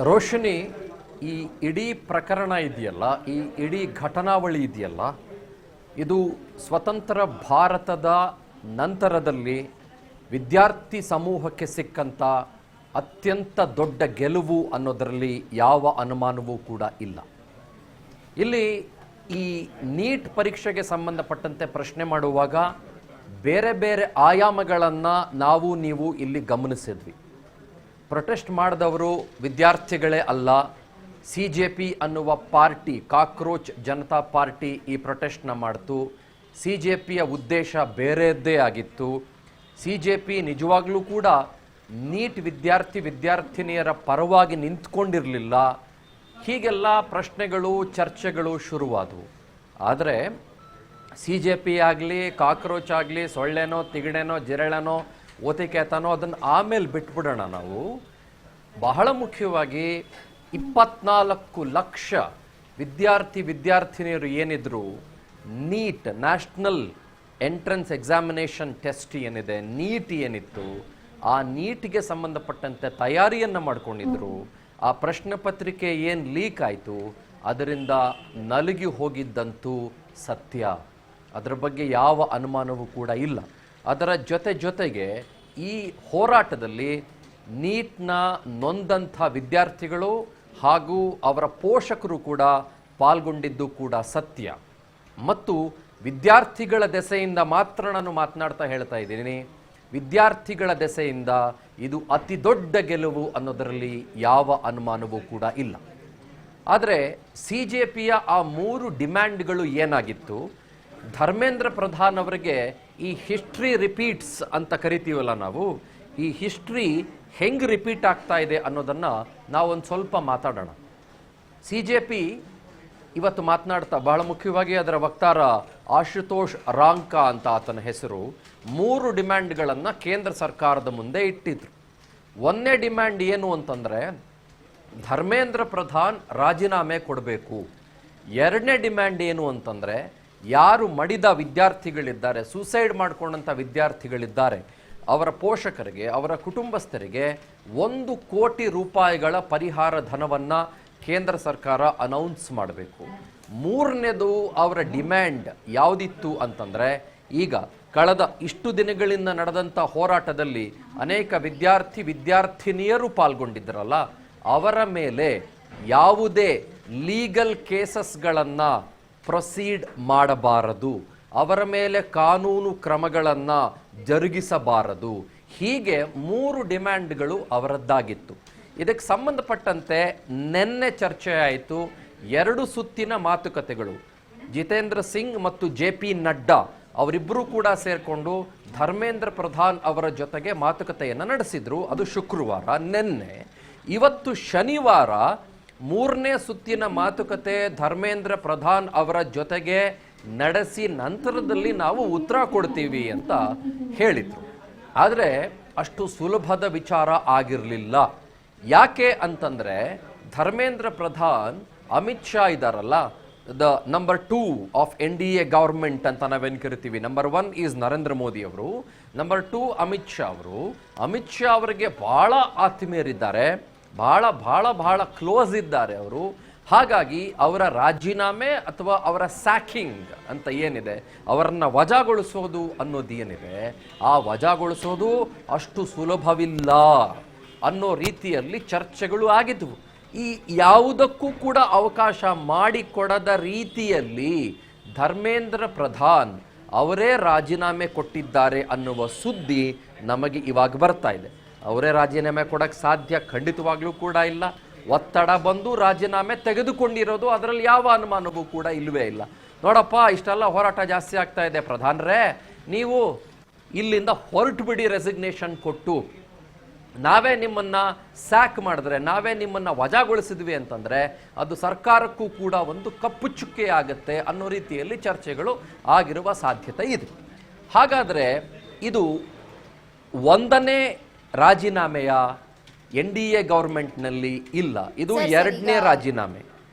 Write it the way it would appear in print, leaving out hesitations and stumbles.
ರೋಶಿನಿ, ಈ ಇಡೀ ಪ್ರಕರಣ ಇದೆಯಲ್ಲ, ಈ ಇಡೀ ಘಟನಾವಳಿ ಇದೆಯಲ್ಲ, ಇದು ಸ್ವತಂತ್ರ ಭಾರತದ ನಂತರದಲ್ಲಿ ವಿದ್ಯಾರ್ಥಿ ಸಮೂಹಕ್ಕೆ ಸಿಕ್ಕಂಥ ಅತ್ಯಂತ ದೊಡ್ಡ ಗೆಲುವು ಅನ್ನೋದರಲ್ಲಿ ಯಾವ ಅನುಮಾನವೂ ಕೂಡ ಇಲ್ಲ. ಇಲ್ಲಿ ಈ ನೀಟ್ ಪರೀಕ್ಷೆಗೆ ಸಂಬಂಧಪಟ್ಟಂತೆ ಪ್ರಶ್ನೆ ಮಾಡುವಾಗ ಬೇರೆ ಬೇರೆ ಆಯಾಮಗಳನ್ನು ನೀವು ಇಲ್ಲಿ ಗಮನಿಸಿದ್ವಿ. ಪ್ರೊಟೆಸ್ಟ್ ಮಾಡಿದವರು ವಿದ್ಯಾರ್ಥಿಗಳೇ ಅಲ್ಲ, CJP ಅನ್ನುವ ಪಾರ್ಟಿ, ಕಾಕ್ರೋಚ್ ಜನತಾ ಪಾರ್ಟಿ ಈ ಪ್ರೊಟೆಸ್ಟ್ನ ಮಾಡ್ತು. CJPಯ ಉದ್ದೇಶ ಬೇರೆಯದ್ದೇ ಆಗಿತ್ತು. CJP ನಿಜವಾಗ್ಲೂ ಕೂಡ ನೀಟ್ ವಿದ್ಯಾರ್ಥಿನಿಯರ ಪರವಾಗಿ ನಿಂತ್ಕೊಂಡಿರಲಿಲ್ಲ. ಹೀಗೆಲ್ಲ ಪ್ರಶ್ನೆಗಳು, ಚರ್ಚೆಗಳು ಶುರುವಾದವು. ಆದರೆ CJP ಆಗಲಿ, ಕಾಕ್ರೋಚ್ ಆಗಲಿ, ಸೊಳ್ಳೆನೋ, ತಿಗಣೆನೋ, ಜಿರಳೆನೋ, ಓತಿಕೆತನೋ ಅದನ್ನು ಆಮೇಲೆ ಬಿಟ್ಬಿಡೋಣ. ನಾವು ಬಹಳ ಮುಖ್ಯವಾಗಿ 24 ಲಕ್ಷ ವಿದ್ಯಾರ್ಥಿನಿಯರು ಏನಿದ್ರು, NEET national entrance examination test ಏನಿದೆ, ನೀಟ್ ಏನಿತ್ತು, ಆ ನೀಟ್ಗೆ ಸಂಬಂಧಪಟ್ಟಂತೆ ತಯಾರಿಯನ್ನು ಮಾಡ್ಕೊಂಡಿದ್ರು. ಆ ಪ್ರಶ್ನೆ ಪತ್ರಿಕೆ ಏನು ಲೀಕ್ ಆಯಿತು, ಅದರಿಂದ ನಲುಗಿ ಹೋಗಿದ್ದಂತೂ ಸತ್ಯ. ಅದರ ಬಗ್ಗೆ ಯಾವ ಅನುಮಾನವೂ ಕೂಡ ಇಲ್ಲ. ಅದರ ಜೊತೆಗೆ ಈ ಹೋರಾಟದಲ್ಲಿ ನೀಟ್ನ ನೊಂದಂಥ ವಿದ್ಯಾರ್ಥಿಗಳು ಹಾಗೂ ಅವರ ಪೋಷಕರು ಕೂಡ ಪಾಲ್ಗೊಂಡಿದ್ದು ಕೂಡ ಸತ್ಯ. ಮತ್ತು ವಿದ್ಯಾರ್ಥಿಗಳ ದೆಸೆಯಿಂದ ಮಾತ್ರ ನಾನು ಮಾತನಾಡ್ತಾ ಹೇಳ್ತಾ ಇದ್ದೀನಿ, ವಿದ್ಯಾರ್ಥಿಗಳ ದೆಸೆಯಿಂದ ಇದು ಅತಿ ದೊಡ್ಡ ಗೆಲುವು ಅನ್ನೋದರಲ್ಲಿ ಯಾವ ಅನುಮಾನವೂ ಕೂಡ ಇಲ್ಲ. ಆದರೆ CJPಯ ಆ 3 ಡಿಮ್ಯಾಂಡ್ಗಳು ಏನಾಗಿತ್ತು, ಧರ್ಮೇಂದ್ರ ಪ್ರಧಾನ್ ಅವರಿಗೆ ಈ ಹಿಸ್ಟ್ರಿ ರಿಪೀಟ್ಸ್ ಅಂತ ಕರಿತೀವಲ್ಲ ನಾವು, ಈ ಹಿಸ್ಟ್ರಿ ಹೆಂಗೆ ರಿಪೀಟ್ ಆಗ್ತಾ ಇದೆ ಅನ್ನೋದನ್ನು ನಾವೊಂದು ಸ್ವಲ್ಪ ಮಾತಾಡೋಣ. CJP ಇವತ್ತು ಮಾತನಾಡ್ತಾ, ಬಹಳ ಮುಖ್ಯವಾಗಿ ಅದರ ವಕ್ತಾರ ಆಶುತೋಷ್ ರಾಂಕಾ ಅಂತ ಆತನ ಹೆಸರು, 3 ಡಿಮ್ಯಾಂಡ್ಗಳನ್ನು ಕೇಂದ್ರ ಸರ್ಕಾರದ ಮುಂದೆ ಇಟ್ಟಿದ್ರು. ಒಂದನೇ ಡಿಮ್ಯಾಂಡ್ ಏನು ಅಂತಂದರೆ ಧರ್ಮೇಂದ್ರ ಪ್ರಧಾನ್ ರಾಜೀನಾಮೆ ಕೊಡಬೇಕು. ಎರಡನೇ ಡಿಮ್ಯಾಂಡ್ ಏನು ಅಂತಂದರೆ ಯಾರು ಮಡಿದ ವಿದ್ಯಾರ್ಥಿಗಳಿದ್ದಾರೆ, ಸೂಸೈಡ್ ಮಾಡಿಕೊಂಡಂಥ ವಿದ್ಯಾರ್ಥಿಗಳಿದ್ದಾರೆ, ಅವರ ಪೋಷಕರಿಗೆ, ಅವರ ಕುಟುಂಬಸ್ಥರಿಗೆ 1 ಕೋಟಿ ರೂಪಾಯಿಗಳ ಪರಿಹಾರ ಧನವನ್ನು ಕೇಂದ್ರ ಸರ್ಕಾರ ಅನೌನ್ಸ್ ಮಾಡಬೇಕು. ಮೂರನೇದು ಅವರ ಡಿಮ್ಯಾಂಡ್ ಯಾವುದಿತ್ತು ಅಂತಂದರೆ, ಈಗ ಕಳೆದ ಇಷ್ಟು ದಿನಗಳಿಂದ ನಡೆದಂಥ ಹೋರಾಟದಲ್ಲಿ ಅನೇಕ ವಿದ್ಯಾರ್ಥಿನಿಯರು ಪಾಲ್ಗೊಂಡಿದ್ದರಲ್ಲ, ಅವರ ಮೇಲೆ ಯಾವುದೇ ಲೀಗಲ್ ಕೇಸಸ್ಗಳನ್ನು ಪ್ರೊಸೀಡ್ ಮಾಡಬಾರದು, ಅವರ ಮೇಲೆ ಕಾನೂನು ಕ್ರಮಗಳನ್ನು ಜರುಗಿಸಬಾರದು. ಹೀಗೆ 3 ಡಿಮ್ಯಾಂಡ್ಗಳು ಅವರದ್ದಾಗಿತ್ತು. ಇದಕ್ಕೆ ಸಂಬಂಧಪಟ್ಟಂತೆ ನಿನ್ನೆ ಚರ್ಚೆ ಆಯಿತು. 2 ಸುತ್ತಿನ ಮಾತುಕತೆಗಳು, ಜಿತೇಂದ್ರ ಸಿಂಗ್ ಮತ್ತು JP ನಡ್ಡಾ ಅವರಿಬ್ಬರೂ ಕೂಡ ಸೇರಿಕೊಂಡು ಧರ್ಮೇಂದ್ರ ಪ್ರಧಾನ್ ಅವರ ಜೊತೆಗೆ ಮಾತುಕತೆಯನ್ನು ನಡೆಸಿದ್ರು. ಅದು ಶುಕ್ರವಾರ. ನಿನ್ನೆ ಇವತ್ತು ಶನಿವಾರ 3ನೇ ಸುತ್ತಿನ ಮಾತುಕತೆ ಧರ್ಮೇಂದ್ರ ಪ್ರಧಾನ್ ಅವರ ಜೊತೆಗೆ ನಡೆಸಿ ನಂತರದಲ್ಲಿ ನಾವು ಉತ್ತರ ಕೊಡ್ತೀವಿ ಅಂತ ಹೇಳಿದ್ರು. ಆದರೆ ಅಷ್ಟು ಸುಲಭದ ವಿಚಾರ ಆಗಿರಲಿಲ್ಲ. ಯಾಕೆ ಅಂತಂದರೆ ಧರ್ಮೇಂದ್ರ ಪ್ರಧಾನ್, ಅಮಿತ್ ಶಾ ಇದ್ದಾರಲ್ಲ, the number 2 of NDA government ಅಂತ ನಾವೇನು ಕರಿತೀವಿ. ನಂಬರ್ 1 ಈಸ್ ನರೇಂದ್ರ ಮೋದಿ ಅವರು, ನಂಬರ್ 2 ಅಮಿತ್ ಶಾ ಅವರು. ಅಮಿತ್ ಶಾ ಅವರಿಗೆ ಬಹಳ ಆತ್ಮೀಯರಿದ್ದಾರೆ, ಬಹಳ ಕ್ಲೋಸ್ ಇದ್ದಾರೆ ಅವರು. ಹಾಗಾಗಿ ಅವರ ರಾಜೀನಾಮೆ ಅಥವಾ ಅವರ ಸ್ಯಾಕಿಂಗ್ ಅಂತ ಏನಿದೆ, ಅವರನ್ನು ವಜಾಗೊಳಿಸೋದು ಅನ್ನೋದು ಏನಿದೆ, ಆ ವಜಾಗೊಳಿಸೋದು ಅಷ್ಟು ಸುಲಭವಿಲ್ಲ ಅನ್ನೋ ರೀತಿಯಲ್ಲಿ ಚರ್ಚೆಗಳು ಆಗಿದ್ವು. ಈ ಯಾವುದಕ್ಕೂ ಕೂಡ ಅವಕಾಶ ಮಾಡಿಕೊಡದ ರೀತಿಯಲ್ಲಿ ಧರ್ಮೇಂದ್ರ ಪ್ರಧಾನ್ ಅವರೇ ರಾಜೀನಾಮೆ ಕೊಟ್ಟಿದ್ದಾರೆ ಅನ್ನುವ ಸುದ್ದಿ ನಮಗೆ ಇವಾಗ ಬರ್ತಾ ಇದೆ. ಅವರೇ ರಾಜೀನಾಮೆ ಕೊಡಕ್ಕೆ ಸಾಧ್ಯ ಖಂಡಿತವಾಗ್ಲೂ ಕೂಡ ಇಲ್ಲ. ಒತ್ತಡ ಬಂದು ರಾಜೀನಾಮೆ ತೆಗೆದುಕೊಂಡಿರೋದು, ಅದರಲ್ಲಿ ಯಾವ ಅನುಮಾನವೂ ಕೂಡ ಇಲ್ಲವೇ ಇಲ್ಲ. ನೋಡಪ್ಪ, ಇಷ್ಟೆಲ್ಲ ಹೋರಾಟ ಜಾಸ್ತಿ ಆಗ್ತಾ ಇದೆ, ಪ್ರಧಾನರೇ ನೀವು ಇಲ್ಲಿಂದ ಹೊರಟು ಬಿಡಿ, ರೆಸಿಗ್ನೇಷನ್ ಕೊಟ್ಟು ನಾವೇ ನಿಮ್ಮನ್ನು ಸ್ಯಾಕ್ ಮಾಡಿದ್ರೆ, ನಾವೇ ನಿಮ್ಮನ್ನು ವಜಾಗೊಳಿಸಿದ್ವಿ ಅಂತಂದರೆ ಅದು ಸರ್ಕಾರಕ್ಕೂ ಕೂಡ ಒಂದು ಕಪ್ಪು ಚುಕ್ಕೆ ಆಗುತ್ತೆ ಅನ್ನೋ ರೀತಿಯಲ್ಲಿ ಚರ್ಚೆಗಳು ಆಗಿರುವ ಸಾಧ್ಯತೆ ಇದೆ. ಹಾಗಾದರೆ ಇದು 1ನೇ ರಾಜೀನಾಮೆಯ NDA ಗವರ್ಮೆಂಟ್ನಲ್ಲಿ ಇಲ್ಲ, ಇದು 2ನೇ ರಾಜೀನಾಮೆ.